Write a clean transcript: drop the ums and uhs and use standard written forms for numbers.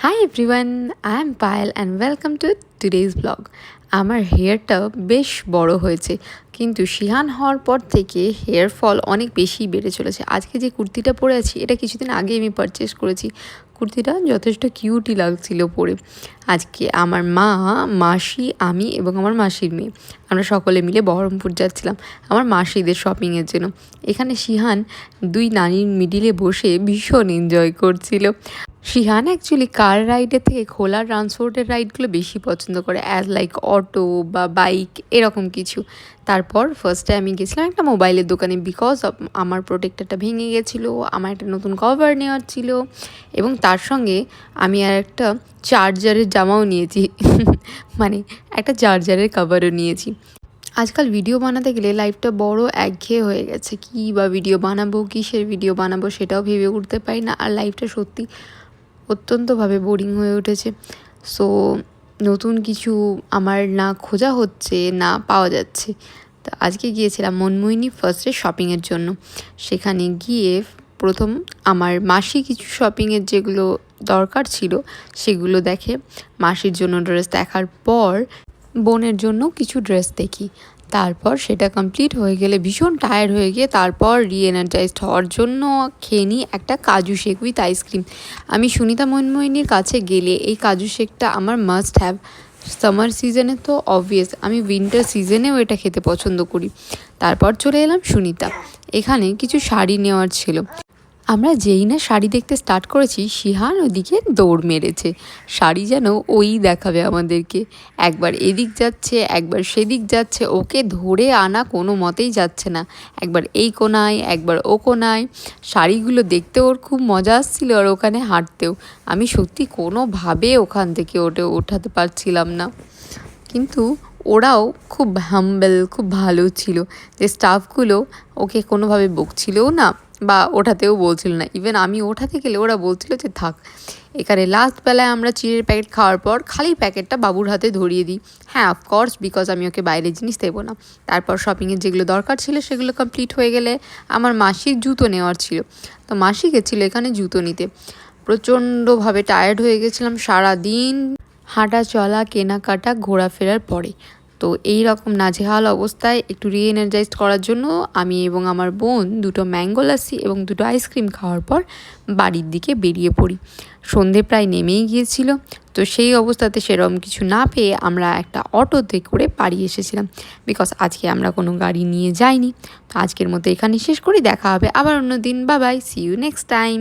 Hi everyone, I am Payal and welcome to today's vlog. আমার হেয়ারটা বেশ বড় হয়েছে, কিন্তু শিহান হওয়ার পর থেকে হেয়ার ফল অনেক বেশি বেড়ে চলেছে। আজকে যে কুর্তিটা পরে আছি এটা কিছুদিন আগে আমি পারচেস করেছি। কুর্তিটা যথেষ্ট কিউটই লাগছিল পরে। আজকে আমার মা, মাসি, আমি এবং আমার মাসির মেয়ে আমরা সকলে মিলে বহরমপুর যাচ্ছিলাম আমার মাসিদের শপিংয়ের জন্য। এখানে শিহান দুই নানির মিডিলে বসে ভীষণ এনজয় করছিল। শিহান অ্যাকচুয়ালি কার রাইডের থেকে খোলা ট্রান্সপোর্টের রাইডগুলো বেশি পছন্দ করে, অ্যাজ লাইক অটো বা বাইক এরকম কিছু। তারপর ফার্স্টে আমি গেছিলাম একটা মোবাইলের দোকানে, বিকজ আমার প্রোটেক্টরটা ভেঙে গেছিলো, আমার একটা নতুন কভার নেওয়ার ছিল এবং তার সঙ্গে আমি আর একটা চার্জারের জামাও নিয়েছি মানে একটা চার্জারের কভারও নিয়েছি। আজকাল ভিডিও বানাতে গেলে লাইফটা বড় একঘেয়ে হয়ে গেছে। কী বা ভিডিও বানাবো, কিসের ভিডিও বানাবো সেটাও ভেবে উঠতে পারি না, আর লাইফটা সত্যি অত্যন্তভাবে বোরিং হয়ে উঠেছে। সো নতুন কিছু আমার না খোঁজা হচ্ছে না পাওয়া যাচ্ছে। তো আজকে গিয়েছিলাম মনমোহিনী ফার্স্টে শপিংয়ের জন্য। সেখানে গিয়ে প্রথম আমার মাসি কিছু শপিংয়ের যেগুলো দরকার ছিল সেগুলো দেখে, মাসির জন্য ড্রেস দেখার পর বোনের জন্য কিছু ড্রেস দেখি। তারপর সেটা কমপ্লিট হয়ে গেলে ভীষণ টায়ার্ড হয়ে গিয়ে তারপর রিএনার্জাইজড হওয়ার জন্য খেয়ে নিই একটা কাজু শেক উইথ আইসক্রিম। আমি সুনিতা মনমোহিনীর কাছে গেলে এই কাজু শেকটা আমার মাস্ট হ্যাভ। সামার সিজনে তো অবভিয়াস, আমি উইন্টার সিজনেও এটা খেতে পছন্দ করি। তারপর চলে এলাম সুনিতা, এখানে কিছু শাড়ি নেওয়ার ছিল। আমরা যেই না শাড়ি দেখতে স্টার্ট করেছি, শিহান ওদিকে দৌড় মেরেছে। শাড়ি যেন ওই দেখাবে আমাদেরকে, একবার এদিক যাচ্ছে একবার সেদিক যাচ্ছে, ওকে ধরে আনা কোনো মতেই যাচ্ছে না। একবার এই কোনায় একবার ও কোনায়। শাড়িগুলো দেখতে ওর খুব মজা আসছিল, আর ওখানে হাঁটতেও আমি সত্যি কোনোভাবে ওখান থেকে ওঠাতে পারছিলাম না। কিন্তু ওরাও খুব হাম্বেল, খুব ভালো ছিল, যে স্টাফগুলো ওকে কোনোভাবে বকছিলও না বা ওঠাতেও বলছিল না। ইভেন আমি ওঠাতে গেলে ওরা বলছিল যে থাক। এখানে লাস্ট বেলায় আমরা চিড়ের প্যাকেট খাওয়ার পর খালি প্যাকেটটা বাবুর হাতে ধরিয়ে দিই। হ্যাঁ, অফকোর্স, বিকজ আমি ওকে বাইরের জিনিস দেবো না। তারপর শপিংয়ের যেগুলো দরকার ছিল সেগুলো কমপ্লিট হয়ে গেলে আমার মাসির জুতো নেওয়ার ছিল, তো মাসি গেছিলো এখানে জুতো নিতে। প্রচণ্ডভাবে টায়ার্ড হয়ে গেছিলাম সারাদিন হাঁটা চলা কেনাকাটা ঘোরাফেরার পরে। তো এই রকম নাজেহাল অবস্থায় একটু রিএনার্জাইজড করার জন্য আমি এবং আমার বোন দুটো ম্যাঙ্গো লাসি এবং দুটো আইসক্রিম খাওয়ার পর বাড়ির দিকে বেরিয়ে পড়ি। সন্ধে প্রায় নেমেই গিয়েছিল, তো সেই অবস্থাতে সেরকম কিছু না পেয়ে আমরা একটা অটোতে করে বাড়ি এসেছিলাম, বিকজ আজকে আমরা কোনো গাড়ি নিয়ে যাইনি। তো আজকের মতো এখানে শেষ করি, দেখা হবে আবার অন্য দিন। Bye bye, see you next time.